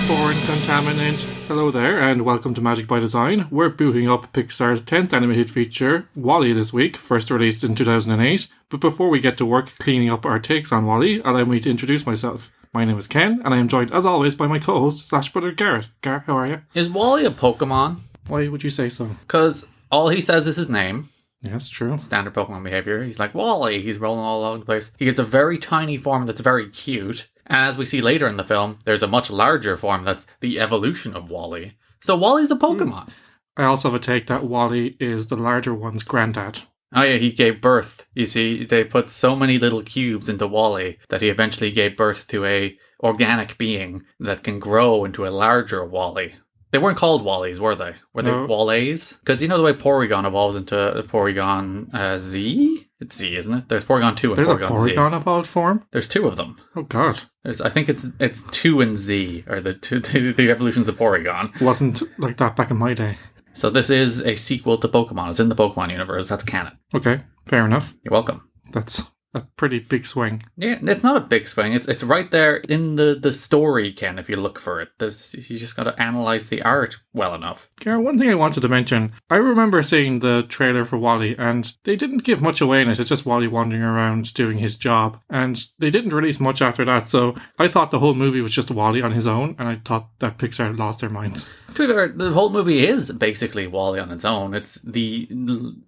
Foreign contaminant. Hello there, and welcome to Magic by Design. We're booting up Pixar's 10th animated feature, WALL-E, this week, first released in 2008. But before we get to work cleaning up our takes on WALL-E, allow me to introduce myself. My name is Ken, and I am joined, as always, by my co-host, / brother Garrett. Gar, how are you? Is WALL-E a Pokemon? Why would you say so? Because all he says is his name. Yes, true. Standard Pokemon behavior. He's like, WALL-E. He's rolling all over the place. He gets a very tiny form that's very cute. And as we see later in the film, there's a much larger form that's the evolution of WALL-E. So WALL-E's a Pokemon. I also have a take that WALL-E is the larger one's granddad. Oh yeah, he gave birth. You see, they put so many little cubes into WALL-E that he eventually gave birth to a organic being that can grow into a larger WALL-E. They weren't called WALL-Es, were they? Were they WALL-Es? Because you know the way Porygon evolves into Porygon Z? It's Z, isn't it? There's Porygon 2 and There's Porygon Z. There's a Porygon evolved form? There's two of them. Oh god. I think it's 2 and Z, or the evolutions of Porygon. Wasn't like that back in my day. So this is a sequel to Pokemon. It's in the Pokemon universe. That's canon. Okay, fair enough. You're welcome. That's a pretty big swing. Yeah, it's not a big swing. It's right there in the story, Ken, if you look for it. You just got to analyze the art well enough. Karen, one thing I wanted to mention, I remember seeing the trailer for WALL-E and they didn't give much away in it. It's just WALL-E wandering around doing his job. And they didn't release much after that. So I thought the whole movie was just WALL-E on his own. And I thought that Pixar had lost their minds. To be fair, the whole movie is basically WALL-E on its own. It's the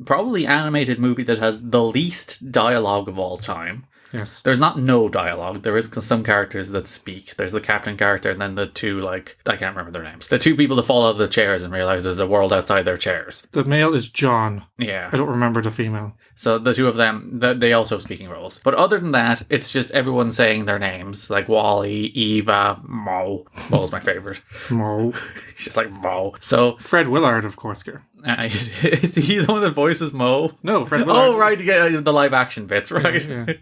probably animated movie that has the least dialogue of all time. Yes. There's not no dialogue. There is some characters that speak. There's the captain character and then the two, I can't remember their names. The two people that fall out of the chairs and realize there's a world outside their chairs. The male is John. Yeah. I don't remember the female. So the two of them, they also have speaking roles. But other than that, it's just everyone saying their names. Like WALL-E, Eva, Mo. Mo's my favourite. Mo. He's just like Mo. So Fred Willard, of course, Gar. Is he the one that voices Mo? No, Fred Willard. Oh, right, you get the live action bits, right? Yeah.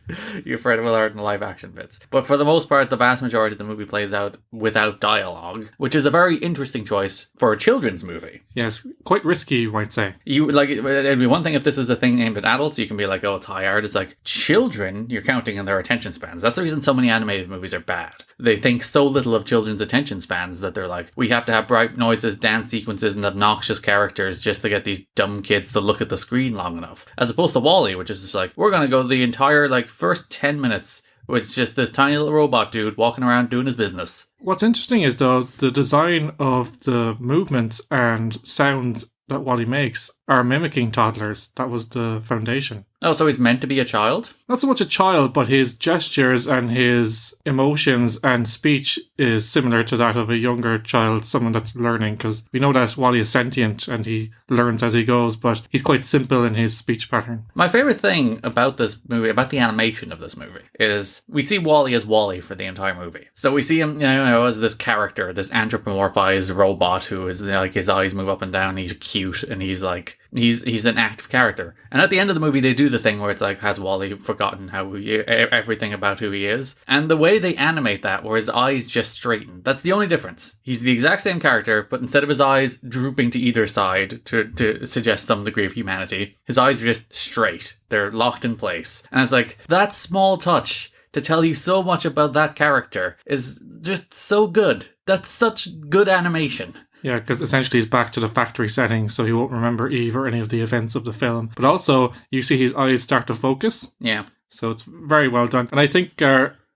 You Fred Willard in the live action bits. But for the most part, the vast majority of the movie plays out without dialogue, which is a very interesting choice for a children's movie. Yes, quite risky, you might say. It'd be one thing if this is a thing aimed at adults, you can be like, oh, it's high art. It's like children, you're counting on their attention spans. That's the reason so many animated movies are bad. They think so little of children's attention spans that they're like, we have to have bright noises, dance sequences, and obnoxious characters just to get these dumb kids to look at the screen long enough. As opposed to WALL-E, which is just like, we're going to go the entire first 10 minutes with just this tiny little robot dude walking around doing his business. What's interesting is, though, the design of the movements and sounds that WALL-E makes are mimicking toddlers. That was the foundation. Oh, so he's meant to be a child? Not so much a child, but his gestures and his emotions and speech is similar to that of a younger child, someone that's learning, because we know that WALL-E is sentient and he learns as he goes, but he's quite simple in his speech pattern. My favourite thing about this movie, about the animation of this movie, is we see WALL-E as WALL-E for the entire movie. So we see him, as this character, this anthropomorphized robot who is his eyes move up and down, he's cute, and he's an active character. And at the end of the movie, they do the thing where it's like, has WALL-E forgotten everything about who he is? And the way they animate that, where his eyes just straighten, that's the only difference. He's the exact same character, but instead of his eyes drooping to either side to suggest some degree of humanity, his eyes are just straight. They're locked in place. And it's like, that small touch to tell you so much about that character is just so good. That's such good animation. Yeah, because essentially he's back to the factory setting, so he won't remember Eve or any of the events of the film. But also, you see his eyes start to focus. Yeah. So it's very well done. And I think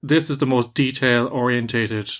this is the most detail-orientated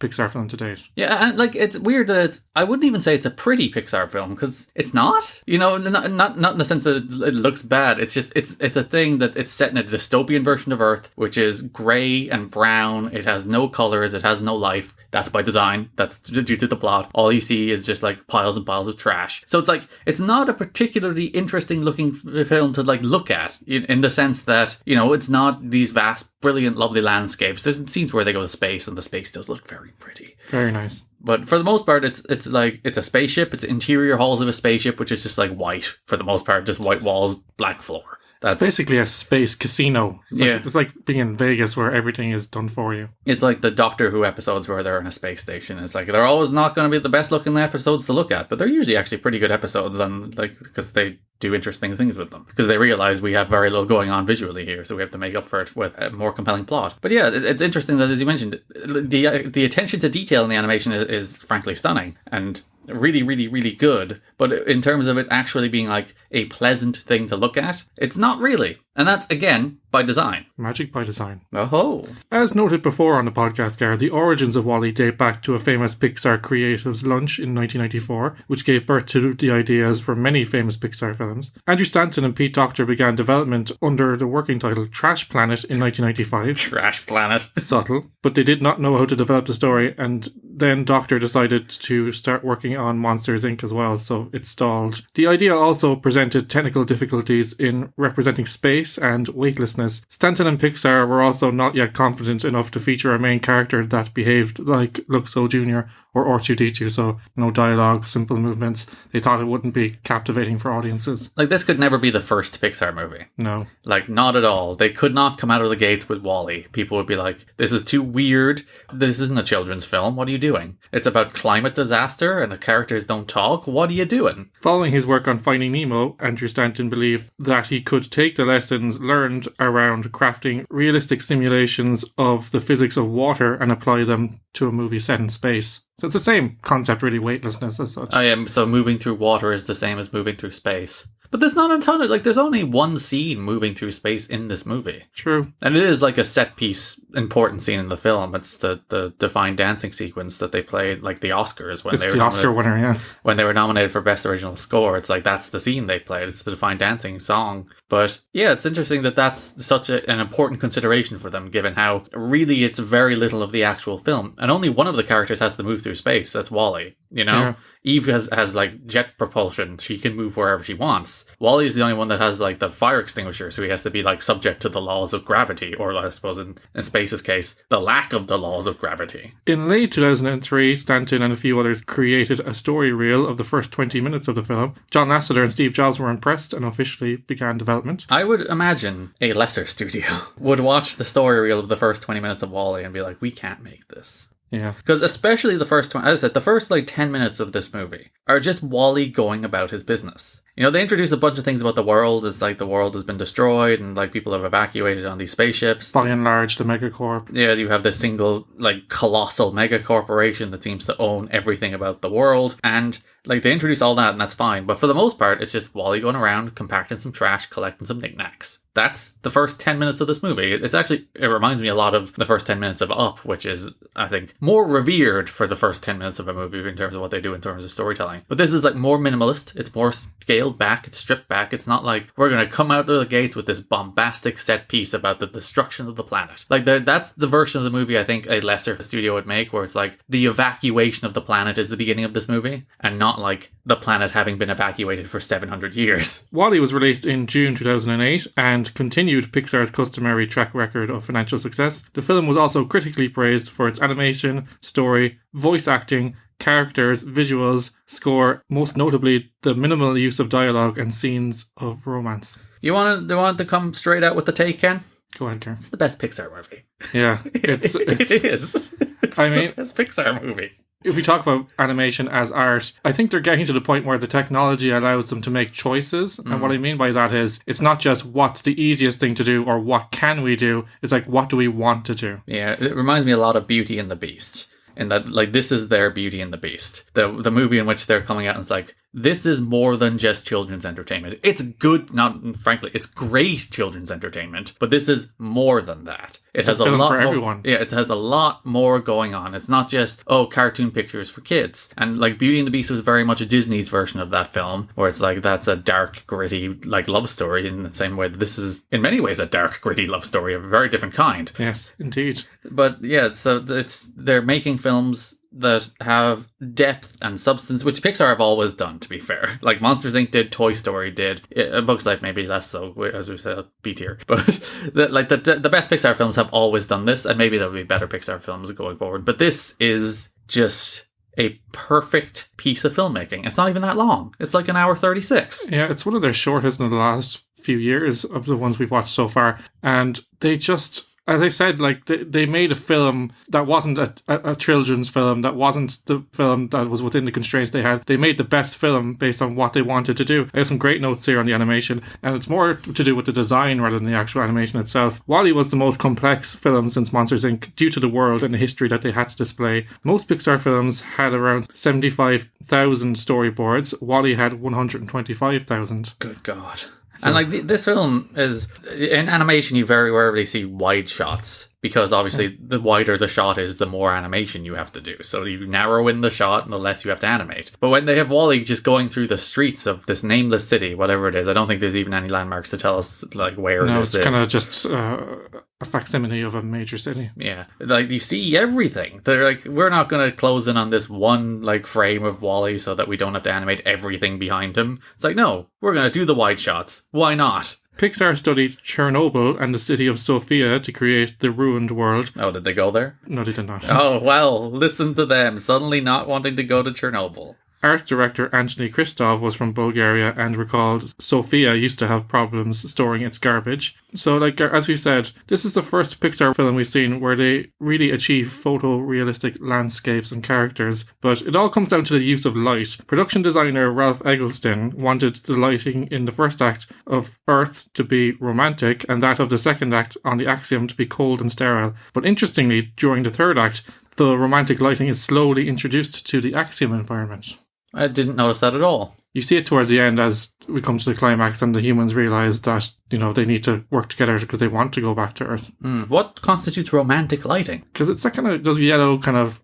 Pixar film to date. Yeah, and it's weird that I wouldn't even say it's a pretty Pixar film, because it's not. Not in the sense that it looks bad. It's just it's a thing that it's set in a dystopian version of Earth, which is grey and brown. It has no colours. It has no life. That's by design. That's due to the plot. All you see is just piles and piles of trash. So it's not a particularly interesting looking film to look at in the sense that, it's not these vast, brilliant, lovely landscapes. There's scenes where they go to space and the space does look very pretty. Very nice. But for the most part, it's a spaceship. It's interior halls of a spaceship, which is just white for the most part, just white walls, black floor. That's It's basically a space casino. It's like being in Vegas where everything is done for you. It's like the Doctor Who episodes where they're in a space station. It's like they're always not going to be the best looking episodes to look at, but they're usually actually pretty good episodes, and like because they do interesting things with them. Because they realize we have very little going on visually here, so we have to make up for it with a more compelling plot. But yeah, it's interesting that, as you mentioned, the attention to detail in the animation is frankly stunning and really, really, really good. But in terms of it actually being like a pleasant thing to look at, it's not really. And that's, again, by design. Magic by design. Oh. As noted before on the podcast, Gar, the origins of WALL-E date back to a famous Pixar Creatives lunch in 1994, which gave birth to the ideas for many famous Pixar films. Andrew Stanton and Pete Docter began development under the working title Trash Planet in 1995. Trash Planet. Subtle. But they did not know how to develop the story, and then Docter decided to start working on Monsters, Inc. as well, so it stalled. The idea also presented technical difficulties in representing space and weightlessness. Stanton and Pixar were also not yet confident enough to feature a main character that behaved like Luxo Jr. or R2-D2, so no dialogue, simple movements. They thought it wouldn't be captivating for audiences. Like, this could never be the first Pixar movie. No. Like, not at all. They could not come out of the gates with WALL-E. People would be like, this is too weird. This isn't a children's film. What are you doing? It's about climate disaster and the characters don't talk. What are you doing? Following his work on Finding Nemo, Andrew Stanton believed that he could take the lessons learned around crafting realistic simulations of the physics of water and apply them to a movie set in space. So it's the same concept, really, weightlessness as such. So moving through water is the same as moving through space. But there's not a ton of, there's only one scene moving through space in this movie. True. And it is like a set piece, important scene in the film. It's the Divine Dancing sequence that they played, like the Oscars when they were Oscar winner, yeah. When they were nominated for Best Original Score. It's like, that's the scene they played. It's the Divine Dancing song. But yeah, it's interesting that that's such an important consideration for them, given how really it's very little of the actual film. And only one of the characters has to move through space. That's WALL-E, you know? Yeah. Eve has like jet propulsion. She can move wherever she wants. WALL-E is the only one that has like the fire extinguisher, so he has to be like subject to the laws of gravity, or I suppose in Space's case, the lack of the laws of gravity. In late 2003, Stanton and a few others created a story reel of the first 20 minutes of the film. John Lasseter and Steve Jobs were impressed and officially began development. I would imagine a lesser studio would watch the story reel of the first 20 minutes of WALL-E and be like, we can't make this. Yeah. Because especially the first, as I said, the first like 10 minutes of this movie are just WALL-E going about his business. You know, they introduce a bunch of things about the world. It's like the world has been destroyed and like people have evacuated on these spaceships. By and large, the megacorp. Yeah, you have this single like colossal megacorporation that seems to own everything about the world. And like they introduce all that and that's fine. But for the most part, it's just WALL-E going around, compacting some trash, collecting some knickknacks. That's the first 10 minutes of this movie. It reminds me a lot of the first 10 minutes of Up, which is, I think, more revered for the first 10 minutes of a movie in terms of what they do in terms of storytelling. But this is like more minimalist. It's more scaled back. It's stripped back. It's not like we're going to come out of the gates with this bombastic set piece about the destruction of the planet. Like that's the version of the movie I think a lesser studio would make, where it's like the evacuation of the planet is the beginning of this movie and not like the planet having been evacuated for 700 years. WALL-E was released in June 2008 and continued Pixar's customary track record of financial success. The film was also critically praised for its animation, story, voice acting, characters, visuals, score, most notably the minimal use of dialogue and scenes of romance. Do you want to come straight out with the take, Ken? Go ahead, Karen. It's the best Pixar movie. Yeah, it is. It's the best Pixar movie. If we talk about animation as art, I think they're getting to the point where the technology allows them to make choices. And what I mean by that is, it's not just what's the easiest thing to do or what can we do. It's like, what do we want to do? Yeah, it reminds me a lot of Beauty and the Beast. And that, like, this is their Beauty and the Beast. The movie in which they're coming out and it's like, this is more than just children's entertainment. It's good, frankly, it's great children's entertainment, but this is more than that. It has a lot for more, everyone. Yeah, it has a lot more going on. It's not just, cartoon pictures for kids. And like Beauty and the Beast was very much Disney's version of that film, where it's like, that's a dark, gritty, like love story in the same way that this is in many ways a dark, gritty love story of a very different kind. Yes, indeed. But yeah, so they're making films that have depth and substance, which Pixar have always done, to be fair. Like Monsters, Inc. did, Toy Story did, Bugs Life maybe less so, as we said, B tier. But the best Pixar films have always done this, and maybe there'll be better Pixar films going forward. But this is just a perfect piece of filmmaking. It's not even that long. It's like an hour 36. Yeah, it's one of their shortest in the last few years of the ones we've watched so far. And they just, as I said, like they made a film that wasn't a children's film, that wasn't the film that was within the constraints they had. They made the best film based on what they wanted to do. I have some great notes here on the animation, and it's more to do with the design rather than the actual animation itself. WALL-E was the most complex film since Monsters Inc. due to the world and the history that they had to display. Most Pixar films had around 75,000 storyboards. WALL-E had 125,000. Good God. So. And like this film is, in animation you very rarely see wide shots, because obviously the wider the shot is, the more animation you have to do. So you narrow in the shot and the less you have to animate. But when they have WALL-E just going through the streets of this nameless city, whatever it is, I don't think there's even any landmarks to tell us like where this is. No, it's kind of just a facsimile of a major city. Yeah, like you see everything. They're like, we're not going to close in on this one like frame of WALL-E so that we don't have to animate everything behind him. It's like, no, we're going to do the wide shots. Why not? Pixar studied Chernobyl and the city of Sofia to create the ruined world. Oh, did they go there? No, they did not. Oh, well, listen to them, suddenly not wanting to go to Chernobyl. Art director Anthony Christov was from Bulgaria and recalled Sofia used to have problems storing its garbage. So, like, as we said, this is the first Pixar film we've seen where they really achieve photorealistic landscapes and characters, but it all comes down to the use of light. Production designer Ralph Eggleston wanted the lighting in the first act of Earth to be romantic and that of the second act on the Axiom to be cold and sterile. But interestingly, during the third act, the romantic lighting is slowly introduced to the Axiom environment. I didn't notice that at all. You see it towards the end as we come to the climax and the humans realise that, you know, they need to work together because they want to go back to Earth. What constitutes romantic lighting? Because it's that kind of, those yellow kind of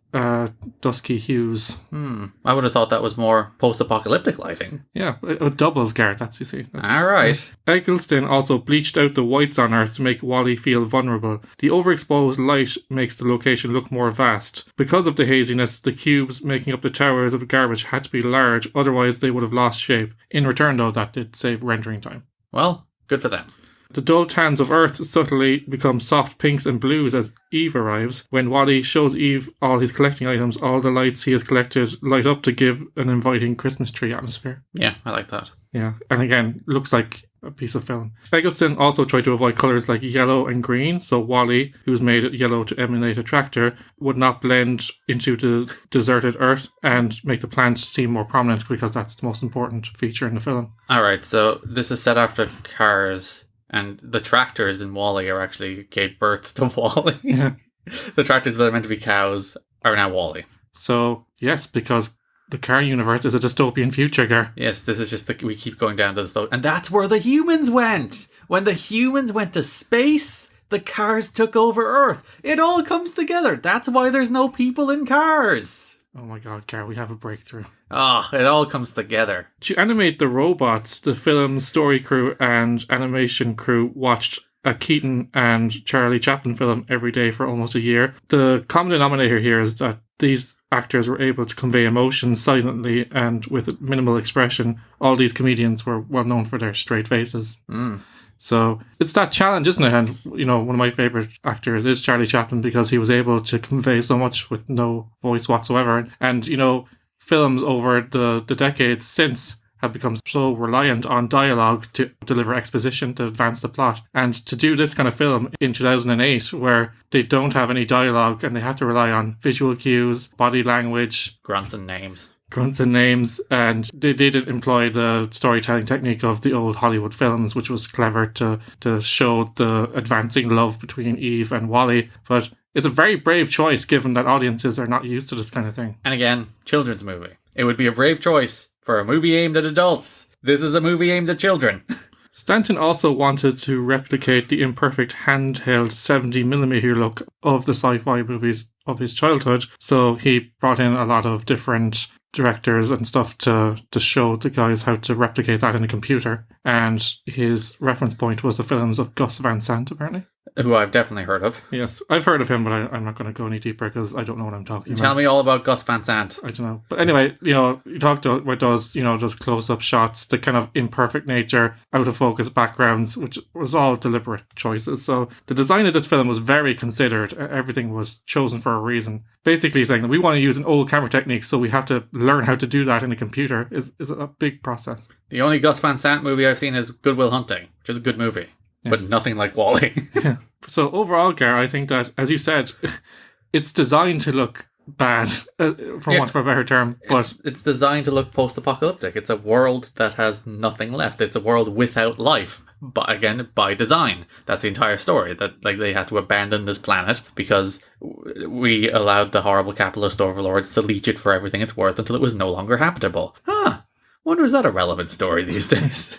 dusky hues. I would have thought that was more post-apocalyptic lighting. Yeah, it doubles, Garrett, that's, you see. All right. Eggleston also bleached out the whites on Earth to make WALL-E feel vulnerable. The overexposed light makes the location look more vast. Because of the haziness, the cubes making up the towers of garbage had to be large, otherwise they would have lost shape. In return, though, that did save rendering time. Well, good for them. The dull tans of Earth subtly become soft pinks and blues as Eve arrives. When WALL-E shows Eve all his collecting items, all the lights he has collected light up to give an inviting Christmas tree atmosphere. Yeah, I like that. Yeah, and again, looks like a piece of film. Eggleston also tried to avoid colours like yellow and green, so WALL-E, who's made yellow to emulate a tractor, would not blend into the deserted Earth and make the plants seem more prominent because that's the most important feature in the film. Alright, so this is set after Cars, and the tractors in WALL-E are actually gave birth to WALL-E. Yeah. The tractors that are meant to be cows are now WALL-E. So, yes, because the car universe is a dystopian future, Gar. Yes, this is just we keep going down to the and that's where the humans went. When the humans went to space, the cars took over Earth. It all comes together. That's why there's no people in cars. Oh my God, Gar, we have a breakthrough. It all comes together. To animate the robots, the film's story crew and animation crew watched a Keaton and Charlie Chaplin film every day for almost a year. The common denominator here is that these actors were able to convey emotion silently and with minimal expression. All these comedians were well known for their straight faces. So it's that challenge, isn't it? And, you know, one of my favourite actors is Charlie Chaplin because he was able to convey so much with no voice whatsoever. And, you know, films over the decades since have become so reliant on dialogue to deliver exposition to advance the plot. And to do this kind of film in 2008, where they don't have any dialogue and they have to rely on visual cues, body language, grunts and names, and they did employ the storytelling technique of the old Hollywood films, which was clever to show the advancing love between Eve and WALL-E. But it's a very brave choice given that audiences are not used to this kind of thing. And again, children's movie. It would be a brave choice for a movie aimed at adults. This is a movie aimed at children. Stanton also wanted to replicate the imperfect handheld 70mm look of the sci-fi movies of his childhood, so he brought in a lot of different directors and stuff to show the guys how to replicate that in a computer. And his reference point was the films of Gus Van Sant, apparently. Who I've definitely heard of. Yes, I've heard of him, but I'm not going to go any deeper because I don't know what I'm talking about. Tell me all about Gus Van Sant. I don't know. But anyway, you know, you talked about those, you know, those close-up shots, the kind of imperfect nature, out-of-focus backgrounds, which was all deliberate choices. So the design of this film was very considered. Everything was chosen for a reason. Basically saying that we want to use an old camera technique, so we have to learn how to do that in a computer is a big process. The only Gus Van Sant movie I've seen is Good Will Hunting, which which is a good movie, but nothing like WALL-E. Yeah. So overall, Gar, I think that, as you said, it's designed to look bad, for want of a better term. But it's designed to look post-apocalyptic. It's a world that has nothing left. It's a world without life. But again, by design. That's the entire story. That like they had to abandon this planet because we allowed the horrible capitalist overlords to leech it for everything it's worth until it was no longer habitable. Wonder is that a relevant story these days?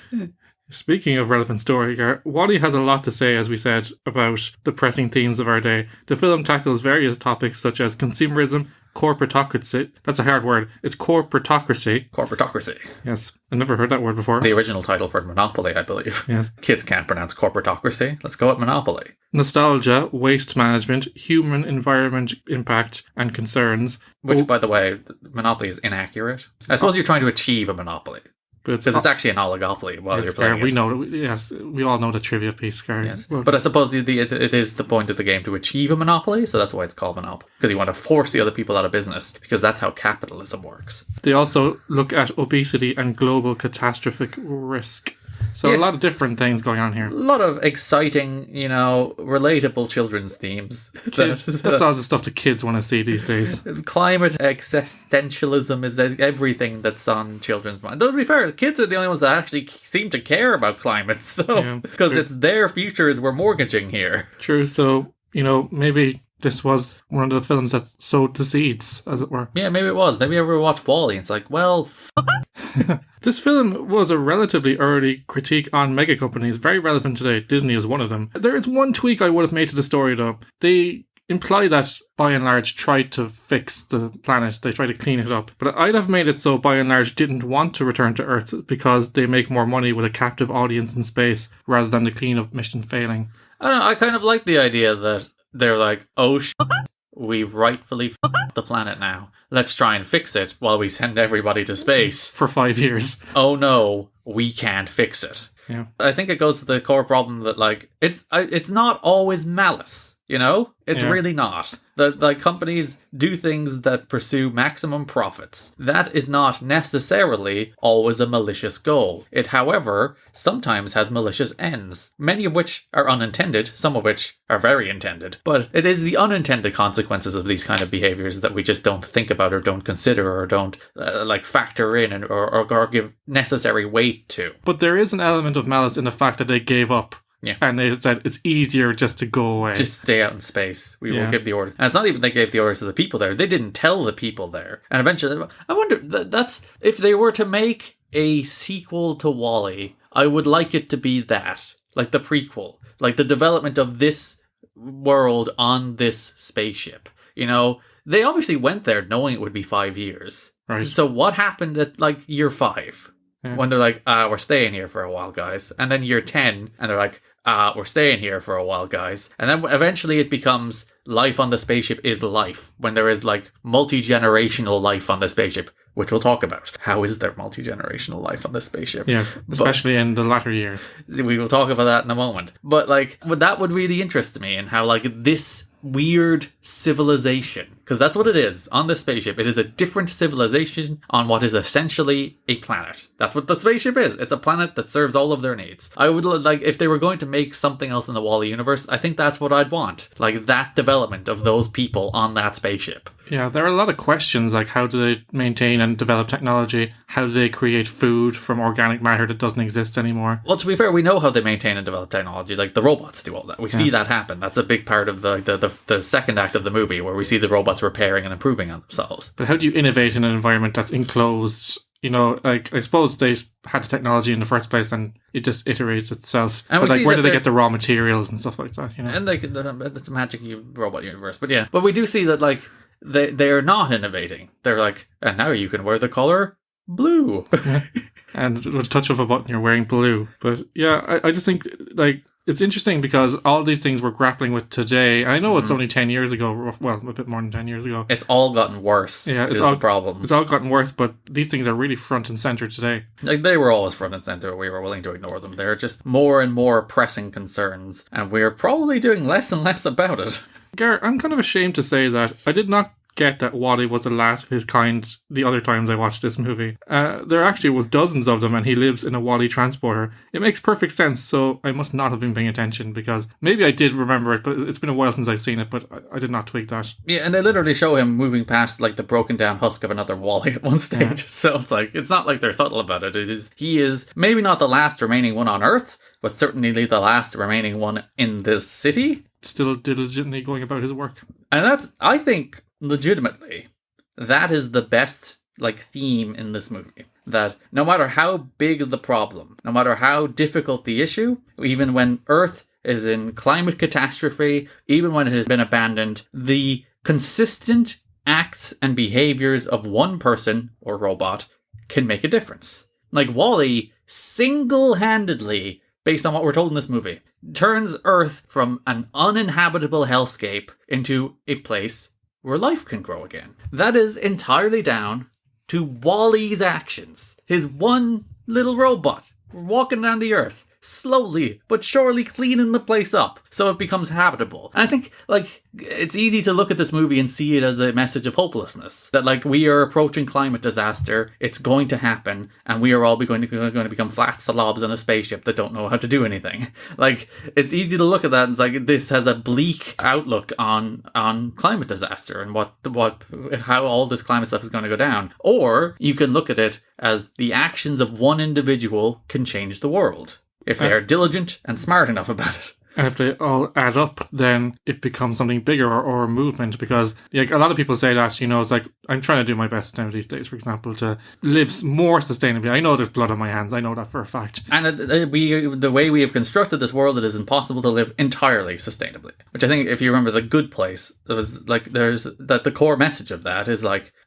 Speaking of relevant story, WALL-E has a lot to say, as we said, about the pressing themes of our day. The film tackles various topics such as consumerism, corporatocracy. That's a hard word. It's corporatocracy. Corporatocracy. Yes, I've never heard that word before. The original title for Monopoly, I believe. Yes. Kids can't pronounce corporatocracy. Let's go with Monopoly. Nostalgia, waste management, human environment impact and concerns. Which, by the way, Monopoly is inaccurate. I suppose you're trying to achieve a monopoly. Because it's actually an oligopoly while you're playing it. We all know the trivia piece, Gar. Yes. But I suppose it is the point of the game to achieve a monopoly, so that's why it's called Monopoly. Because you want to force the other people out of business, because that's how capitalism works. They also look at obesity and global catastrophic risk. So a lot of different things going on here. A lot of exciting, relatable children's themes. That's all the stuff the kids want to see these days. Climate existentialism is everything that's on children's minds. Though, to be fair, kids are the only ones that actually seem to care about climate. So, because it's their futures we're mortgaging here. True. So, maybe this was one of the films that sowed the seeds, as it were. Yeah, maybe it was. Maybe everyone watched WALL-E and it's like, well, This film was a relatively early critique on mega companies, very relevant today. Disney is one of them. There is one tweak I would have made to the story, though. They imply that, by and large, tried to fix the planet. They tried to clean it up. But I'd have made it so, by and large, didn't want to return to Earth because they make more money with a captive audience in space rather than the cleanup mission failing. I don't know, I kind of like the idea that they're like, oh we've rightfully f***ed the planet now. Let's try and fix it while we send everybody to space. For 5 years. Oh no, we can't fix it. Yeah. I think it goes to the core problem that, like, it's not always malice, It's really not. That companies do things that pursue maximum profits. That is not necessarily always a malicious goal. It, however, sometimes has malicious ends, many of which are unintended, some of which are very intended. But it is the unintended consequences of these kind of behaviors that we just don't think about or don't consider or don't factor in or give necessary weight to. But there is an element of malice in the fact that they gave up. Yeah. And they said it's easier just to go away. Just stay out in space. We will give the orders. And it's not even they gave the orders to the people there. They didn't tell the people there. And eventually, I wonder, that's if they were to make a sequel to WALL-E, I would like it to be that. Like the prequel. Like the development of this world on this spaceship. They obviously went there knowing it would be 5 years. Right. So what happened at year 5? Yeah. When they're like, we're staying here for a while, guys. And then year 10, and they're like, we're staying here for a while, guys. And then eventually it becomes life on the spaceship is life. When there is multi-generational life on the spaceship, which we'll talk about. How is there multi-generational life on the spaceship? Yes, especially in the latter years. We will talk about that in a moment. But that would really interest me in how this weird civilization, because that's what it is on the spaceship. It is a different civilization on what is essentially a planet. That's what the spaceship is. It's a planet that serves all of their needs. I would if they were going to make something else in the WALL-E universe, I think that's what I'd want. That development of those people on that spaceship. Yeah, there are a lot of questions, like how do they maintain and develop technology? How do they create food from organic matter that doesn't exist anymore? Well, to be fair, we know how they maintain and develop technology. The robots do all that. We see that happen. That's a big part of the second act of the movie, where we see the robots repairing and improving on themselves. But how do you innovate in an environment that's enclosed? I suppose they had the technology in the first place and it just iterates itself. And but where do they get the raw materials and stuff like that? And it's a magic robot universe. But yeah, but we do see that they're not innovating. They're and now you can wear the color blue. Yeah. And with a touch of a button, you're wearing blue. But yeah, I just think it's interesting because all these things we're grappling with today, and I know it's only 10 years ago, well, a bit more than 10 years ago. It's all gotten worse. Yeah, it's the problem. It's all gotten worse, but these things are really front and center today. They were always front and center. We were willing to ignore them. They're just more and more pressing concerns, and we're probably doing less and less about it. Gar, I'm kind of ashamed to say that I did not get that Wally was the last of his kind the other times I watched this movie. There actually was dozens of them, and he lives in a Wally transporter. It makes perfect sense, so I must not have been paying attention, because maybe I did remember it, but it's been a while since I've seen it, but I did not twig that. Yeah, and they literally show him moving past like the broken down husk of another Wally at one stage. Yeah. So it's like, it's not like they're subtle about it. He is maybe not the last remaining one on Earth, but certainly the last remaining one in this city. Still diligently going about his work. And that's, I think, legitimately, that is the best theme in this movie. That no matter how big the problem, no matter how difficult the issue, even when Earth is in climate catastrophe, even when it has been abandoned, the consistent acts and behaviors of one person or robot can make a difference. Like Wall-E single-handedly, based on what we're told in this movie, turns Earth from an uninhabitable hellscape into a place where life can grow again. That is entirely down to Wall-E's actions. His one little robot walking down the Earth, slowly but surely cleaning the place up so it becomes habitable. And I think, it's easy to look at this movie and see it as a message of hopelessness. That, we are approaching climate disaster, it's going to happen, and we are all going to become flat slobs on a spaceship that don't know how to do anything. It's easy to look at that and it's like, this has a bleak outlook on climate disaster and how all this climate stuff is going to go down. Or you can look at it as the actions of one individual can change the world, if they are diligent and smart enough about it. And if they all add up, then it becomes something bigger or a movement. Because a lot of people say that, it's like, I'm trying to do my best now these days, for example, to live more sustainably. I know there's blood on my hands. I know that for a fact. And the way we have constructed this world, it is impossible to live entirely sustainably. Which I think, if you remember The Good Place, there was the core message of that is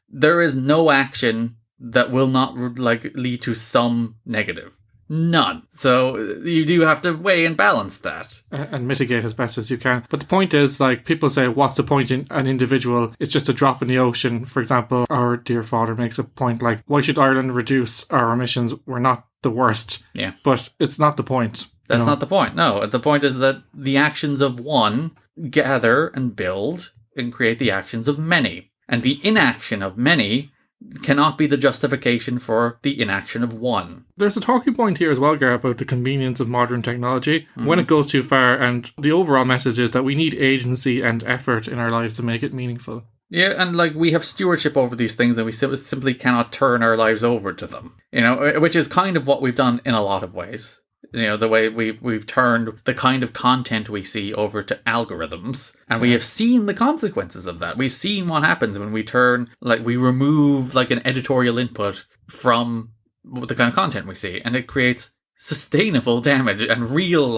there is no action that will not lead to some negative. None. So you do have to weigh and balance that. And mitigate as best as you can. But the point is, people say, what's the point in an individual? It's just a drop in the ocean. For example, our dear father makes a point why should Ireland reduce our emissions? We're not the worst. Yeah. But it's not the point. That's not the point. No, the point is that the actions of one gather and build and create the actions of many. And the inaction of many cannot be the justification for the inaction of one. There's a talking point here as well, Gar, about the convenience of modern technology when it goes too far, and the overall message is that we need agency and effort in our lives to make it meaningful. Yeah, and we have stewardship over these things and we simply cannot turn our lives over to them. Which is kind of what we've done in a lot of ways. The way we've turned the kind of content we see over to algorithms, and we have seen the consequences of that. We've seen what happens when we turn, we remove an editorial input from the kind of content we see, and it creates sustainable damage and real,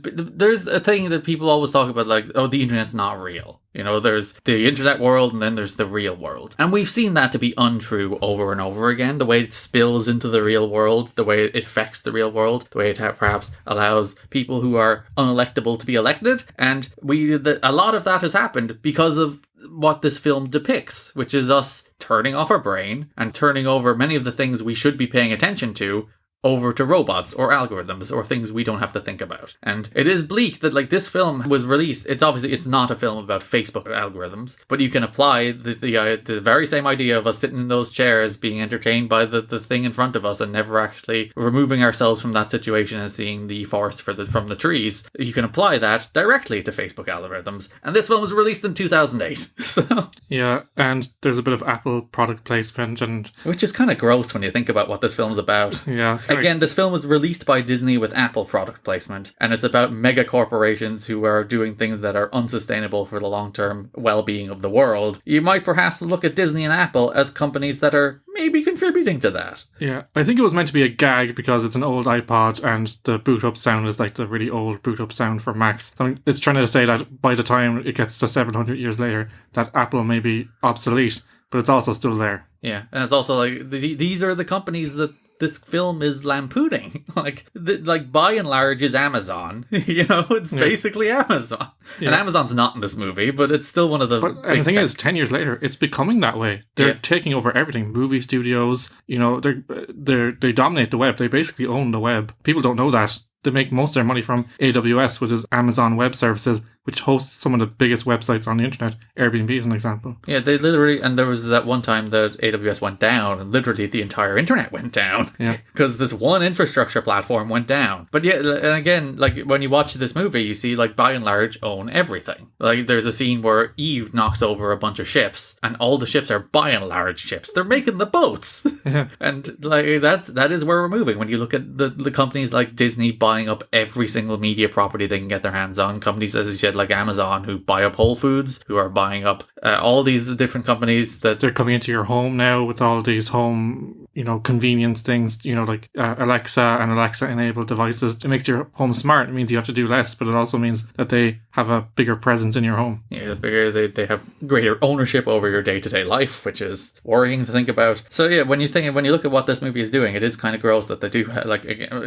there's a thing that people always talk about, the internet's not real. There's the internet world and then there's the real world. And we've seen that to be untrue over and over again. The way it spills into the real world, the way it affects the real world, the way it perhaps allows people who are unelectable to be elected. And a lot of that has happened because of what this film depicts, which is us turning off our brain and turning over many of the things we should be paying attention to over to robots or algorithms or things we don't have to think about. And it is bleak that this film was released. It's not a film about Facebook algorithms, but you can apply the very same idea of us sitting in those chairs being entertained by the thing in front of us and never actually removing ourselves from that situation and seeing the forest from the trees. You can apply that directly to Facebook algorithms. And this film was released in 2008. So yeah, and there's a bit of Apple product placement, and which is kind of gross when you think about what this film's about. Yeah. Again, this film was released by Disney with Apple product placement, and it's about mega corporations who are doing things that are unsustainable for the long-term well-being of the world. You might perhaps look at Disney and Apple as companies that are maybe contributing to that. Yeah, I think it was meant to be a gag because it's an old iPod and the boot-up sound is the really old boot-up sound for Macs. So it's trying to say that by the time it gets to 700 years later, that Apple may be obsolete, but it's also still there. Yeah, and it's also these are the companies that this film is lampooning. By and large is Amazon. It's basically Amazon. Yeah. And Amazon's not in this movie, but it's still one of the and the thing is, 10 years later, it's becoming that way. They're taking over everything. Movie studios, they dominate the web. They basically own the web. People don't know that. They make most of their money from AWS, which is Amazon Web Services. which hosts some of the biggest websites on the internet. Airbnb is an example. Yeah, they literally, and there was that one time that AWS went down, and literally the entire internet went down. Yeah. Because this one infrastructure platform went down. But yeah, and again, like when you watch this movie, you see like by and large own everything. Like there's a scene where Eve knocks over a bunch of ships, and all the ships are by and large ships. They're making the boats. Yeah. And like that is where we're moving. When you look at the companies like Disney buying up every single media property they can get their hands on, companies, as you said, like Amazon, who buy up Whole Foods, who are buying up all these different companies that they're coming into your home now with all these home, convenience things, like Alexa and Alexa enabled devices. It makes your home smart. It means you have to do less, but it also means that they have a bigger presence in your home. Yeah, the bigger they have greater ownership over your day-to-day life, which is worrying to think about. So yeah, when you look at what this movie is doing, it is kind of gross that they do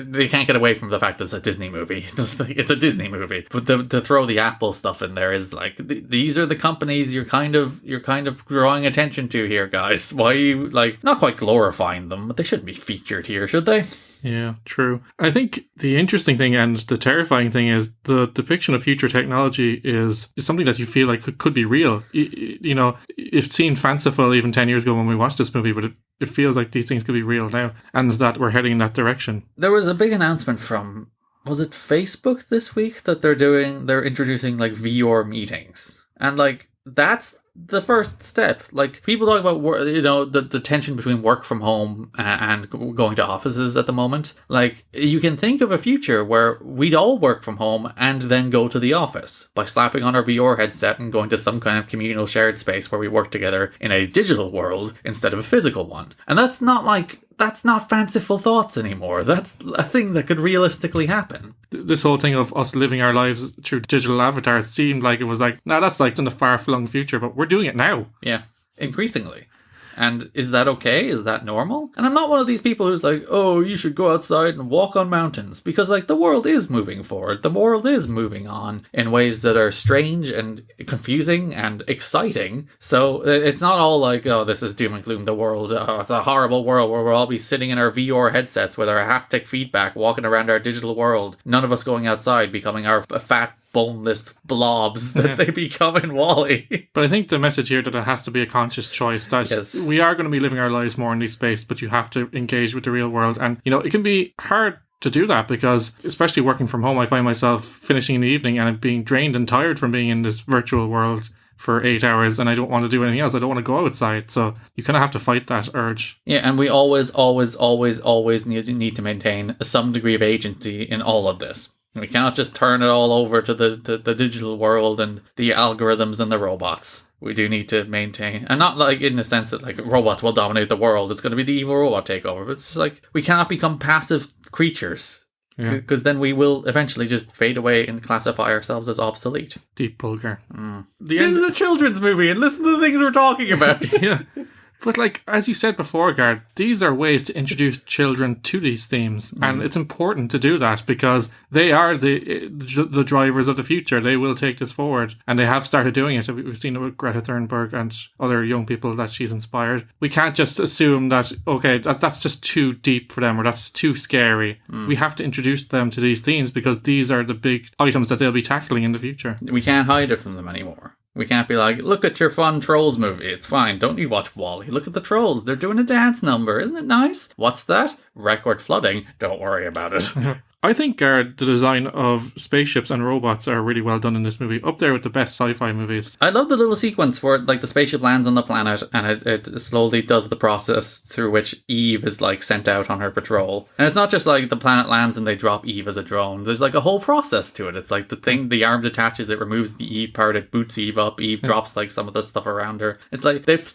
they can't get away from the fact that it's a Disney movie. It's a Disney movie, but to throw the Apple stuff in there is like these are the companies you're kind of drawing attention to here, guys. Why are you not quite glorifying them, but they shouldn't be featured here, should they? Yeah, true. I think the interesting thing and the terrifying thing is the depiction of future technology is something that you feel like could be real. It seemed fanciful even 10 years ago when we watched this movie, but it feels like these things could be real now, and that we're heading in that direction. There was a big announcement from, was it Facebook this week, that they're introducing VR meetings, and that's the first step. People talk about the tension between work from home and going to offices at the moment. You can think of a future where we'd all work from home and then go to the office by slapping on our VR headset and going to some kind of communal shared space where we work together in a digital world instead of a physical one. And that's not fanciful thoughts anymore. That's a thing that could realistically happen. This whole thing of us living our lives through digital avatars seemed like it was that's in the far-flung future, but we're doing it now. Yeah, increasingly. And is that okay? Is that normal? And I'm not one of these people who's like, oh, you should go outside and walk on mountains. Because, the world is moving forward. The world is moving on in ways that are strange and confusing and exciting. So it's not all oh, this is doom and gloom. The world, it's a horrible world where we'll all be sitting in our VR headsets with our haptic feedback, walking around our digital world. None of us going outside, becoming our fat, boneless blobs that they become in WALL-E. But I think the message here that it has to be a conscious choice, that yes, we are going to be living our lives more in this space, but you have to engage with the real world. And, it can be hard to do that because, especially working from home, I find myself finishing in the evening and being drained and tired from being in this virtual world for 8 hours, and I don't want to do anything else. I don't want to go outside. So you kind of have to fight that urge. Yeah, and we always need to maintain some degree of agency in all of this. We cannot just turn it all over to the digital world and the algorithms and the robots. We do need to maintain, and not in the sense that robots will dominate the world. It's going to be the evil robot takeover. But it's just we cannot become passive creatures. Because then we will eventually just fade away and classify ourselves as obsolete. Deep vulgar. This is a children's movie, and listen to the things we're talking about. Yeah. But as you said before, Gar, these are ways to introduce children to these themes. And it's important to do that because they are the drivers of the future. They will take this forward. And they have started doing it. We've seen it with Greta Thunberg and other young people that she's inspired. We can't just assume that, okay, that's just too deep for them or that's too scary. We have to introduce them to these themes because these are the big items that they'll be tackling in the future. We can't hide it from them anymore. We can't be look at your fun Trolls movie. It's fine. Don't you watch WALL-E. Look at the Trolls. They're doing a dance number. Isn't it nice? What's that? Record flooding. Don't worry about it. I think the design of spaceships and robots are really well done in this movie, up there with the best sci-fi movies. I love the little sequence where the spaceship lands on the planet and it slowly does the process through which Eve is sent out on her patrol. And it's not just the planet lands and they drop Eve as a drone. There's a whole process to it. It's the arm detaches, it removes the Eve part, it boots Eve up, Eve drops some of the stuff around her. It's it's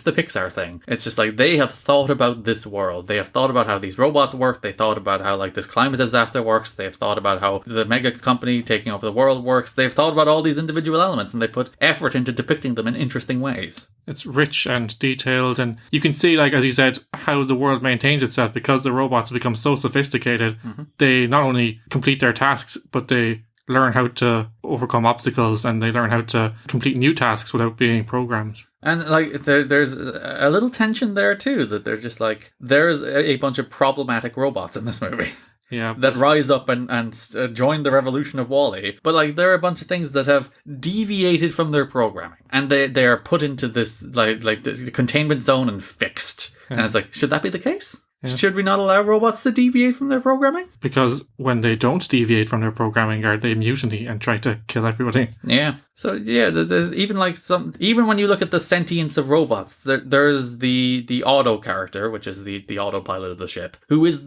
the Pixar thing. It's just they have thought about this world. They have thought about how these robots work. They thought about how this climate disaster works. They've thought about how the mega company taking over the world works. They've thought about all these individual elements and they put effort into depicting them in interesting ways. It's rich and detailed, and you can see, as you said, how the world maintains itself because the robots become so sophisticated. They not only complete their tasks, but they learn how to overcome obstacles and they learn how to complete new tasks without being programmed. And there's a little tension there too, that they're just there's a bunch of problematic robots in this movie. Yeah, that rise up and join the revolution of WALL-E. But like there are a bunch of things that have deviated from their programming, and they are put into this like the containment zone and fixed. And it's like, should that be the case? Yeah. Should we not allow robots to deviate from their programming? Because when they don't deviate from their programming, they mutiny and try to kill everybody. Yeah. So yeah, there's even like even when you look at the sentience of robots, there's the auto character, which is the autopilot of the ship, who is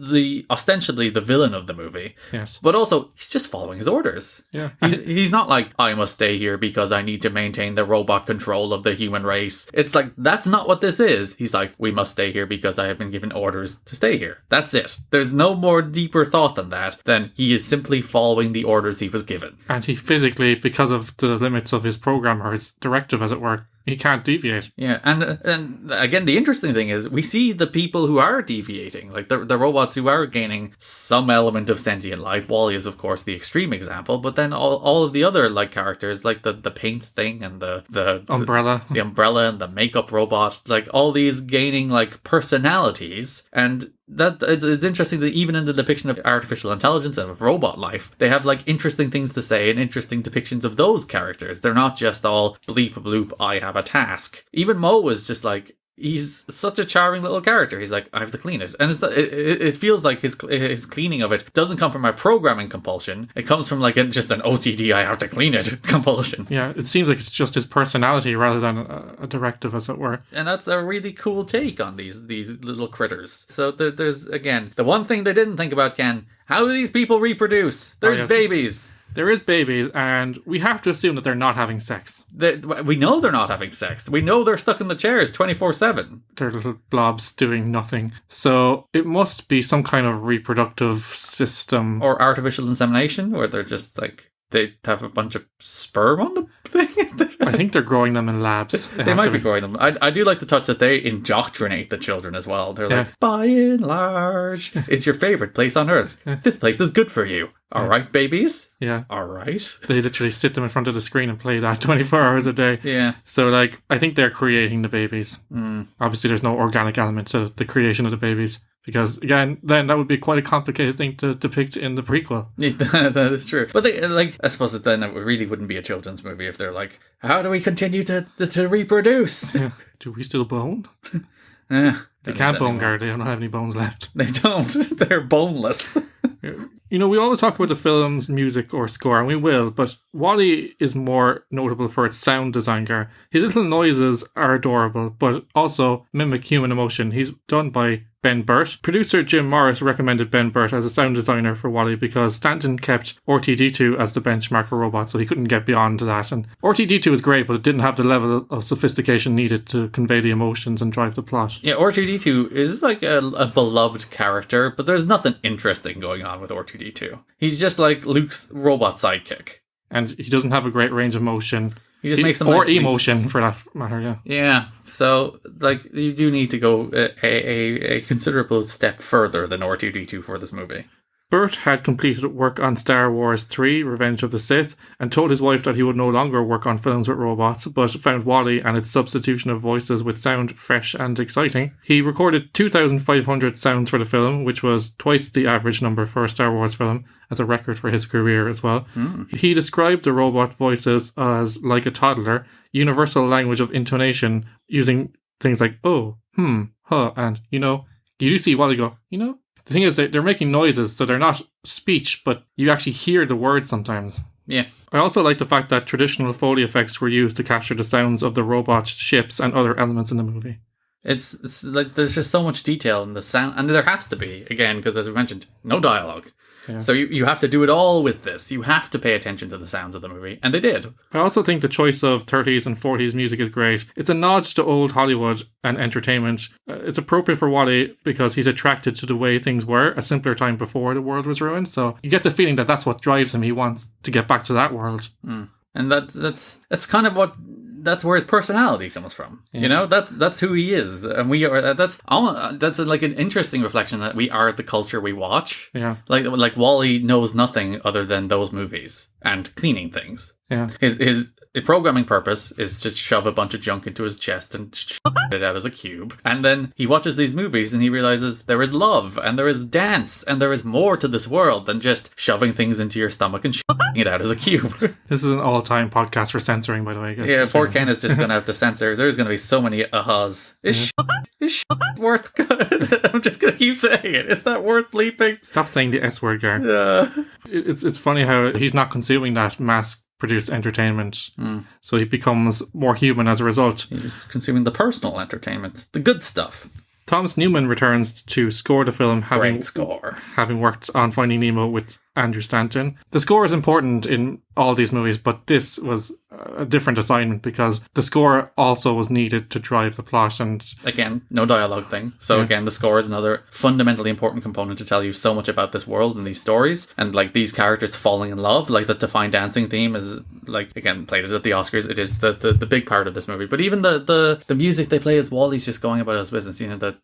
ostensibly the villain of the movie. Yes. But also, he's just following his orders. Yeah. He's not like, I must stay here because I need to maintain the robot control of the human race. It's like, that's not what this is. He's like, we must stay here because I have been given orders to stay here. That's it. There's no more deeper thought than that. Then he is simply following the orders he was given. And he physically, because of the limits of his program, or his directive as it were, he can't deviate. Yeah, and again, the interesting thing is we see the people who are deviating, like the robots who are gaining some element of sentient life. WALL-E is, of course, the extreme example, but then all of the other like characters, like the paint thing and the umbrella, the umbrella and the makeup robot, like all these gaining like personalities. And that it's interesting that even in the depiction of artificial intelligence and of robot life, they have like interesting things to say and interesting depictions of those characters. They're not just all bleep bloop, I have a task. Even Mo was just like, he's such a charming little character. He's like, I have to clean it. And it feels like his cleaning of it doesn't come from a programming compulsion. It comes from like just an OCD, I have to clean it compulsion. Yeah, it seems like it's just his personality rather than a directive, as it were. And that's a really cool take on these little critters. So there's, again, the one thing they didn't think about, Ken, how do these people reproduce? There's babies. There is babies, and we have to assume that they're not having sex. We know they're not having sex. We know they're stuck in the chairs 24/7. They're little blobs doing nothing. So it must be some kind of reproductive system. Or artificial insemination, where they're just like, they have a bunch of sperm on the thing. I think they're growing them in labs. They might be growing them. I do like the touch that they indoctrinate the children as well. They're like, by and large, it's your favorite place on earth. This place is good for you. All right, babies? Yeah. All right. They literally sit them in front of the screen and play that 24 hours a day. Yeah. So, like, I think they're creating the babies. Obviously, there's no organic element to the creation of the babies. Because, again, then that would be quite a complicated thing to depict in the prequel. Yeah, that is true. But they, like, I suppose then it really wouldn't be a children's movie if they're like, how do we continue to reproduce? Yeah. Do we still bone? They can't bone, Gar. They don't have any bones left. They don't. They're boneless. You know, we always talk about the film's music or score, and we will, but WALL-E is more notable for its sound design, Gar. His little noises are adorable, but also mimic human emotion. He's done by Ben Burt. Producer Jim Morris recommended Ben Burt as a sound designer for WALL-E because Stanton kept RTD2 as the benchmark for robots, so he couldn't get beyond that. And RTD2 is great, but it didn't have the level of sophistication needed to convey the emotions and drive the plot. Yeah, RTD2 is like a beloved character, but there's nothing interesting going on with RTD2. He's just like Luke's robot sidekick. And he doesn't have a great range of motion. He just makes some or nice emotion for that matter, yeah. Yeah, so like you do need to go a considerable step further than R2D2 for this movie. Burt had completed work on Star Wars 3, Revenge of the Sith, and told his wife that he would no longer work on films with robots, but found WALL-E and its substitution of voices with sound fresh and exciting. He recorded 2,500 sounds for the film, which was twice the average number for a Star Wars film, as a record for his career as well. He described the robot voices as like a toddler, universal language of intonation, using things like, oh, huh, and, you know. You do see WALL-E go, you know? The thing is, they're making noises, so they're not speech, but you actually hear the words sometimes. Yeah. I also like the fact that traditional Foley effects were used to capture the sounds of the robot ships and other elements in the movie. It's like there's just so much detail in the sound, and there has to be, again, because as we mentioned, no dialogue. Yeah. So you have to do it all with this. You have to pay attention to the sounds of the movie, and they did. I also think the choice of 30s and 40s music is great. It's a nod to old Hollywood and entertainment. It's appropriate for WALL-E because he's attracted to the way things were, a simpler time before the world was ruined. So you get the feeling that that's what drives him. He wants to get back to that world. And that's kind of that's where his personality comes from. Yeah. You know, that's who he is, and we are. That's like an interesting reflection that we are the culture we watch. Yeah, like WALL-E knows nothing other than those movies and cleaning things. Yeah, his the programming purpose is to shove a bunch of junk into his chest and it out as a cube. And then he watches these movies and he realizes there is love and there is dance and there is more to this world than just shoving things into your stomach and it out as a cube. This is an all-time podcast for censoring, by the way. Yeah, poor Ken is just going to have to censor. There's going to be so many ahas. Is worth good? I'm just going to keep saying it. Is that worth bleeping? Stop saying the S word, Gar. Yeah. It's funny how he's not consuming that mass-produced entertainment, so he becomes more human as a result. He's consuming the personal entertainment, the good stuff. Thomas Newman returns to score the film, having worked on Finding Nemo with Andrew Stanton. The score is important in all these movies, but this was a different assignment because the score also was needed to drive the plot. And again, no dialogue thing. So again, the score is another fundamentally important component to tell you so much about this world and these stories. And like these characters falling in love, like the Define Dancing theme is like, again, played it at the Oscars. It is the big part of this movie. But even the music they play as Wally's just going about his business, you know, that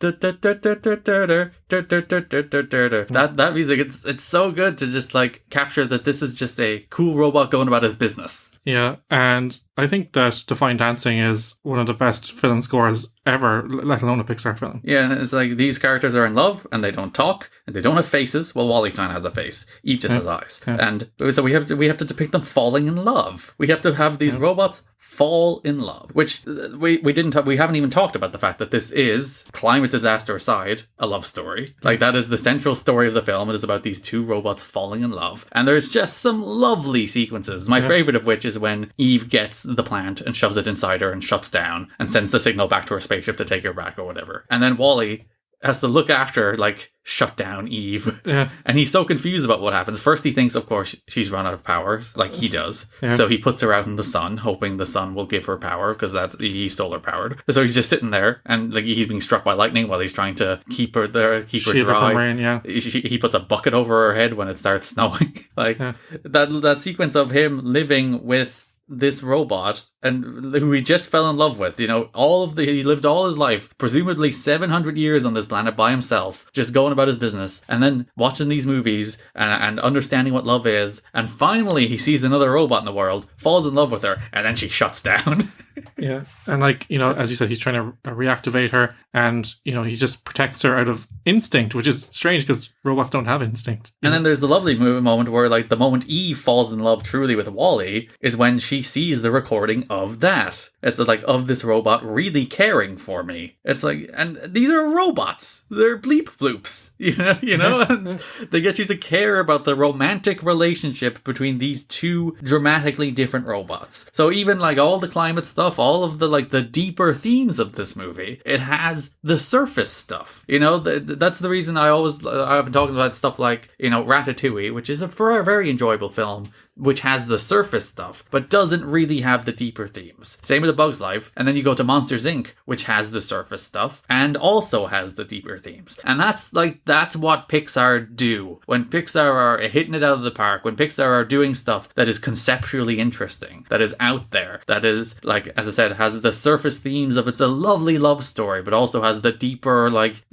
music, it's so good to just like capture that this is just a cool robot going about his business. Yeah, and I think that Define Dancing is one of the best film scores ever, let alone a Pixar film. Yeah, it's like these characters are in love and they don't talk and they don't have faces. Well, Wall-E kind of has a face. Eve just has eyes. Yeah. And so we have to depict them falling in love. We have to have these robots fall in love, which we haven't even talked about the fact that this is, climate disaster aside, a love story. Like that is the central story of the film. It is about these two robots falling in love. And there's just some lovely sequences. My favorite of which is when Eve gets the plant and shoves it inside her and shuts down and sends the signal back to her spaceship to take her back or whatever. And then Wall-E has to look after, like, shut down Eve. Yeah. And he's so confused about what happens. First he thinks, of course, she's run out of powers, like he does. Yeah. So he puts her out in the sun, hoping the sun will give her power, because he's solar powered. So he's just sitting there, and like he's being struck by lightning while he's trying to keep her there, keep her dry. From rain, yeah. He puts a bucket over her head when it starts snowing. Like that sequence of him living with this robot and who he just fell in love with, you know, he lived all his life, presumably 700 years on this planet by himself, just going about his business, and then watching these movies and understanding what love is, and finally he sees another robot in the world, falls in love with her, and then she shuts down. Yeah, and like, you know, as you said, he's trying to reactivate her, and, you know, he just protects her out of instinct, which is strange because robots don't have instinct. And then there's the lovely moment where, like, the moment Eve falls in love truly with Wall-E is when she sees the recording of that. It's like, of this robot really caring for me. It's like, and these are robots. They're bleep bloops, you know, and they get you to care about the romantic relationship between these two dramatically different robots. So even like all the climate stuff, all of the like the deeper themes of this movie, it has the surface stuff. You know, that's the reason I've been talking about stuff like, you know, Ratatouille, which is a very enjoyable film, which has the surface stuff, but doesn't really have the deeper themes. Same with A Bug's Life. And then you go to Monsters, Inc., which has the surface stuff, and also has the deeper themes. And that's what Pixar do. When Pixar are hitting it out of the park, when Pixar are doing stuff that is conceptually interesting, that is out there, that is, like, as I said, has the surface themes of it's a lovely love story, but also has the deeper, like,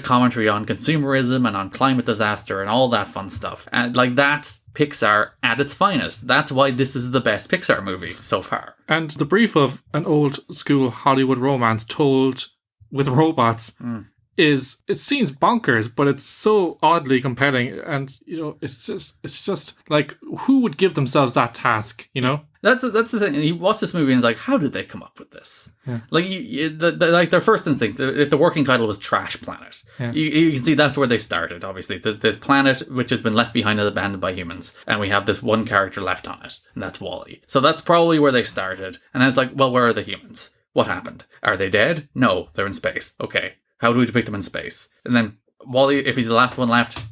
commentary on consumerism and on climate disaster and all that fun stuff. And, like, that's Pixar at its finest. That's why this is the best Pixar movie so far. And the brief of an old school Hollywood romance told with robots it seems bonkers, but it's so oddly compelling. And, you know, it's just like, who would give themselves that task, you know? That's the thing. And you watch this movie and it's like, how did they come up with this? Yeah. Like, like their first instinct, if the working title was Trash Planet, you can see that's where they started, obviously. This planet which has been left behind and abandoned by humans, and we have this one character left on it, and that's Wall-E. So that's probably where they started. And then it's like, well, where are the humans? What happened? Are they dead? No, they're in space. Okay. How do we depict them in space? And then Wall-E, if he's the last one left,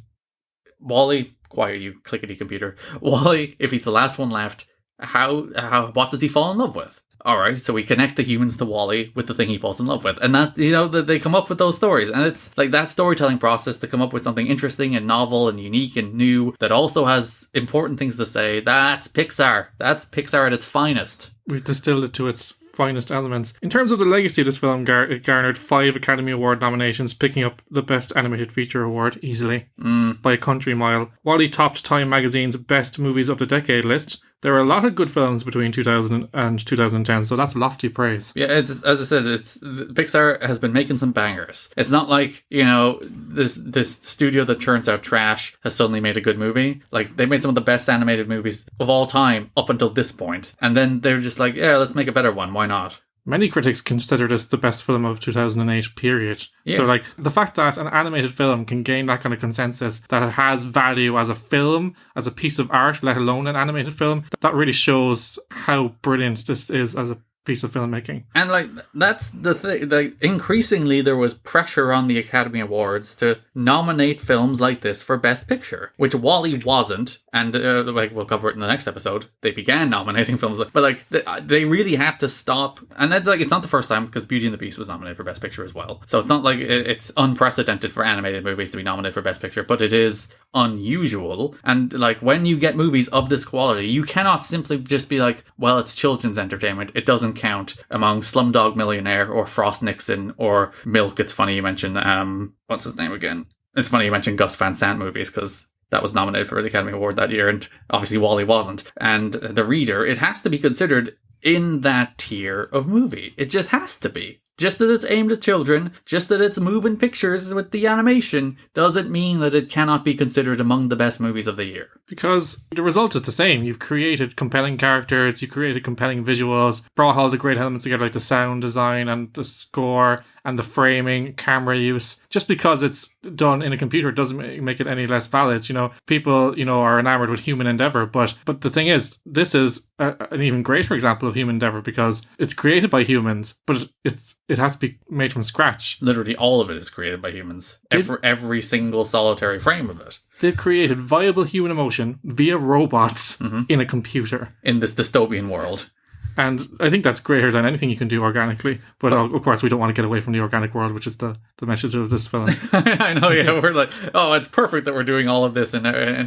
Wall-E, quiet you clickety computer. Wall-E, if he's the last one left, what does he fall in love with? All right, so we connect the humans to Wall-E with the thing he falls in love with. And that, you know, they come up with those stories. And it's like that storytelling process to come up with something interesting and novel and unique and new that also has important things to say. That's Pixar. That's Pixar at its finest. We've distilled it to its finest elements. In terms of the legacy of this film, it garnered 5 Academy Award nominations, picking up the Best Animated Feature award easily by a country mile. Wall-E topped Time magazine's Best Movies of the Decade list, There are a lot of good films between 2000 and 2010, so that's lofty praise. Yeah, it's, as I said, Pixar has been making some bangers. It's not like, this studio that churns out trash has suddenly made a good movie. Like, they made some of the best animated movies of all time up until this point, and then they're just like, yeah, let's make a better one. Why not? Many critics consider this the best film of 2008, period. Yeah. So, the fact that an animated film can gain that kind of consensus, that it has value as a film, as a piece of art, let alone an animated film, that really shows how brilliant this is as a piece of filmmaking. And that's the thing. Increasingly there was pressure on the Academy Awards to nominate films like this for Best Picture, which WALL-E wasn't. And we'll cover it in the next episode. They began nominating films, they really had to stop. And that's it's not the first time, because Beauty and the Beast was nominated for Best Picture as well. So it's not like it's unprecedented for animated movies to be nominated for Best Picture, but it is unusual. And when you get movies of this quality, you cannot simply just be like, well, it's children's entertainment, it doesn't count among Slumdog Millionaire or Frost Nixon or Milk. It's funny you mentioned what's his name again? It's funny you mentioned Gus Van Sant movies, because that was nominated for the Academy Award that year, and obviously WALL-E wasn't. And The Reader, it has to be considered in that tier of movie. It just has to be. Just that it's aimed at children, just that it's moving pictures with the animation, doesn't mean that it cannot be considered among the best movies of the year. Because the result is the same. You've created compelling characters, you created compelling visuals, brought all the great elements together, like the sound design and the score and the framing, camera use. Just because it's done in a computer doesn't make it any less valid. People, are enamored with human endeavor. But the thing is, this is an even greater example of human endeavor, because it's created by humans, but it has to be made from scratch. Literally all of it is created by humans. Every single solitary frame of it. They've created viable human emotion via robots in a computer. In this dystopian world. And I think that's greater than anything you can do organically. But of course, we don't want to get away from the organic world, which is the message of this film. I know, yeah. We're like, oh, it's perfect that we're doing all of this in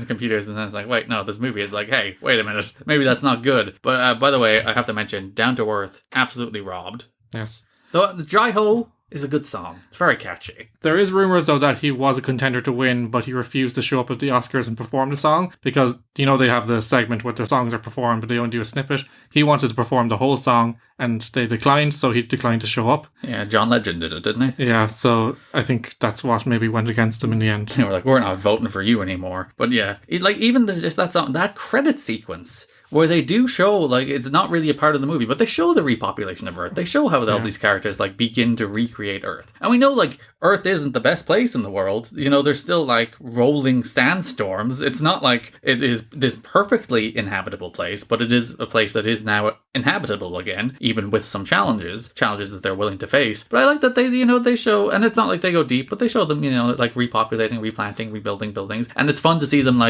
computers. And then it's like, wait, no, this movie is like, hey, wait a minute. Maybe that's not good. But by the way, I have to mention, Down to Earth, absolutely robbed. Yes. The Jai-Ho is a good song. It's very catchy. There is rumours, though, that he was a contender to win, but he refused to show up at the Oscars and perform the song, because, they have the segment where the songs are performed, but they only do a snippet. He wanted to perform the whole song, and they declined, so he declined to show up. Yeah, John Legend did it, didn't he? Yeah, so I think that's what maybe went against him in the end. They were like, we're not voting for you anymore. But yeah, even just that song, that credit sequence, where they do show, it's not really a part of the movie, but they show the repopulation of Earth. They show how all these characters, begin to recreate Earth. And we know, Earth isn't the best place in the world. There's still, rolling sandstorms. It's not like it is this perfectly inhabitable place, but it is a place that is now inhabitable again, even with some challenges that they're willing to face. But I like that they show, and it's not like they go deep, but they show them, repopulating, replanting, rebuilding buildings. And it's fun to see them,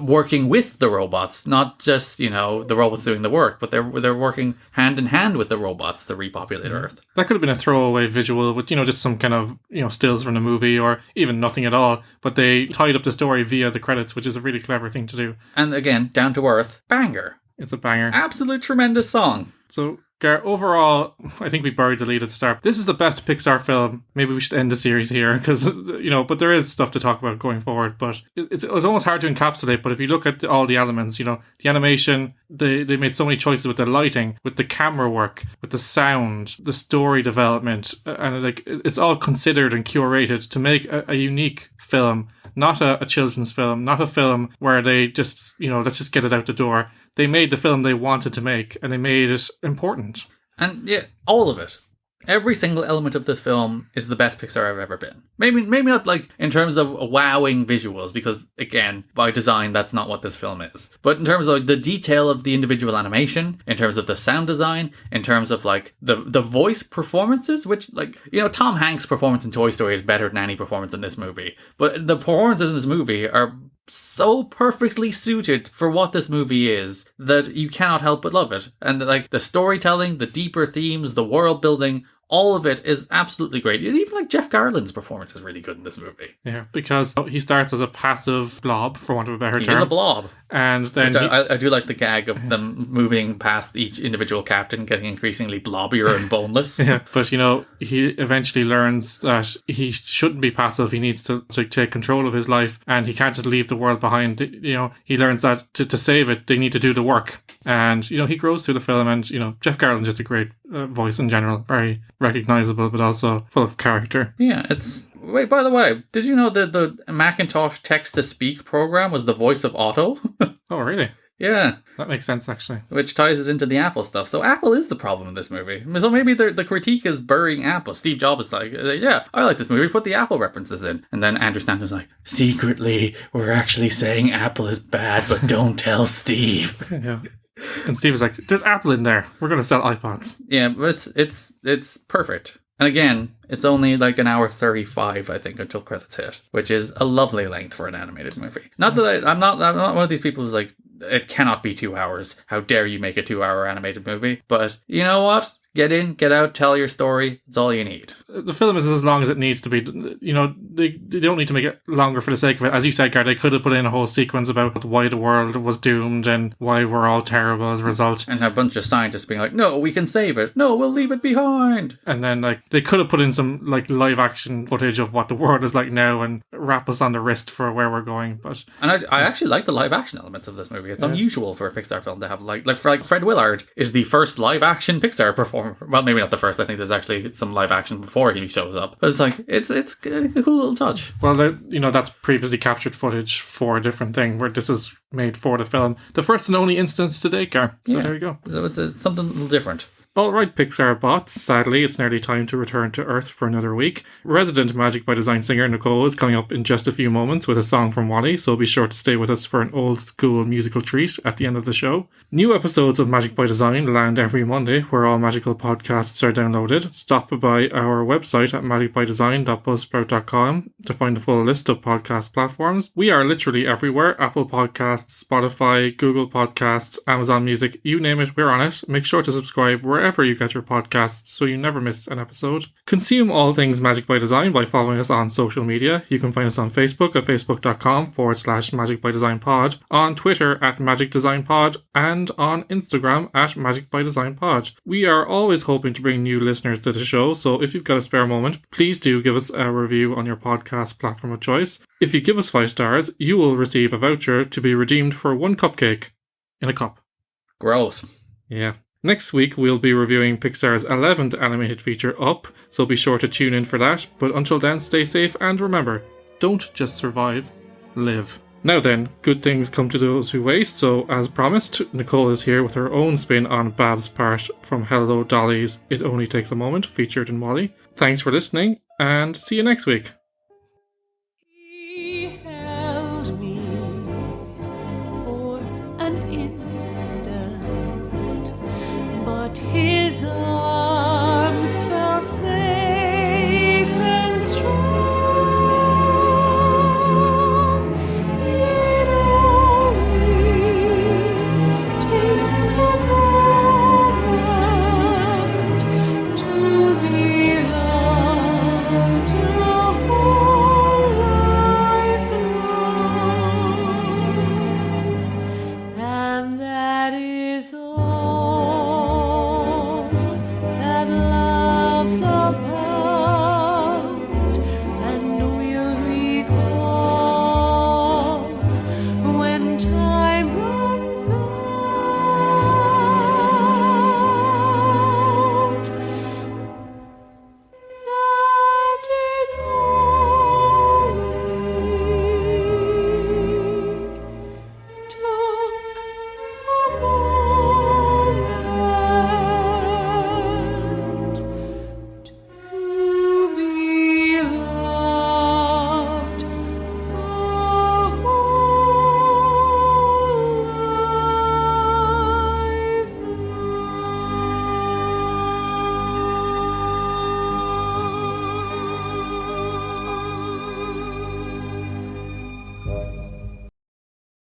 working with the robots, not just, the robots doing the work, but they're working hand in hand with the robots to repopulate Earth. That could have been a throwaway visual with, just some kind of, stills from the movie, or even nothing at all. But they tied up the story via the credits, which is a really clever thing to do. And again, Down to Earth, banger. It's a banger. Absolute tremendous song. So, Gar, overall, I think we buried the lead at the start. This is the best Pixar film. Maybe we should end the series here, because, but there is stuff to talk about going forward. But it's almost hard to encapsulate. But if you look at all the elements, the animation, they made so many choices with the lighting, with the camera work, with the sound, the story development. And it's all considered and curated to make a unique film. Not a children's film, not a film where they just, let's just get it out the door. They made the film they wanted to make, and they made it important. And yeah, all of it. Every single element of this film is the best Pixar I've ever been. Maybe not in terms of wowing visuals, because again, by design, that's not what this film is. But in terms of the detail of the individual animation, in terms of the sound design, in terms of the voice performances, which Tom Hanks' performance in Toy Story is better than any performance in this movie. But the performances in this movie are so perfectly suited for what this movie is that you cannot help but love it. And the storytelling, the deeper themes, the world building, all of it is absolutely great. Even like Jeff Garland's performance is really good in this movie. Yeah, because he starts as a passive blob, for want of a better term. He's a blob. And then I do like the gag of them moving past each individual captain, getting increasingly blobbier and boneless. Yeah, but he eventually learns that he shouldn't be passive. He needs to take control of his life, and he can't just leave the world behind. He learns that to save it, they need to do the work. And he grows through the film, and Jeff Garland's just a great voice in general, very recognizable, but also full of character. Yeah, Wait, by the way, did you know that the Macintosh text-to-speak program was the voice of Otto? Oh, really? Yeah. That makes sense, actually. Which ties it into the Apple stuff. So Apple is the problem in this movie. So maybe the critique is burying Apple. Steve Jobs is like, yeah, I like this movie, put the Apple references in. And then Andrew Stanton's like, secretly, we're actually saying Apple is bad, but don't tell Steve. Yeah. And Steve is like, there's Apple in there. We're going to sell iPods. Yeah, but it's perfect. And again, it's only like an hour 35, I think, until credits hit, which is a lovely length for an animated movie. Not that I'm not one of these people who's like, it cannot be 2 hours. How dare you make a 2-hour animated movie? But you know what? Get in, get out, tell your story. It's all you need. The film is as long as it needs to be. They don't need to make it longer for the sake of it. As you said, Gar, they could have put in a whole sequence about why the world was doomed and why we're all terrible as a result. And a bunch of scientists being like, no, we can save it. No, we'll leave it behind. And then they could have put in some live action footage of what the world is like now and wrap us on the wrist for where we're going. And I actually like the live action elements of this movie. It's unusual for a Pixar film to have like Fred Willard is the first live action Pixar performer. Well, maybe not the first. I think there's actually some live action before he shows up. But it's like, it's a cool little touch. Well, that's previously captured footage for a different thing, where this is made for the film. The first and only instance to date, Gar. So there you go. So it's something a little different. All right, Pixar bots. Sadly, it's nearly time to return to Earth for another week. Resident Magic by Design singer Nicole is coming up in just a few moments with a song from WALL-E, so be sure to stay with us for an old school musical treat at the end of the show. New episodes of Magic by Design land every Monday, where all magical podcasts are downloaded. Stop by our website at magicbydesign.buzzsprout.com to find the full list of podcast platforms. We are literally everywhere: Apple Podcasts, Spotify, Google Podcasts, Amazon Music, you name it, we're on it. Make sure to subscribe wherever you get your podcasts so you never miss an episode. Consume all things Magic by Design by following us on social media. You can find us on Facebook at facebook.com/Magic by Design Pod, on Twitter at Magic Design Pod, and on Instagram at Magic by Design Pod. We are always hoping to bring new listeners to the show, so if you've got a spare moment, please do give us a review on your podcast platform of choice. If you give us 5 stars, you will receive a voucher to be redeemed for 1 cupcake in a cup. Gross. Yeah. Next week, we'll be reviewing Pixar's 11th animated feature, Up, so be sure to tune in for that. But until then, stay safe and remember, don't just survive, live. Now then, good things come to those who wait, so as promised, Nicole is here with her own spin on Bab's part from Hello Dolly's It Only Takes a Moment, featured in WALL-E. Thanks for listening, and see you next week.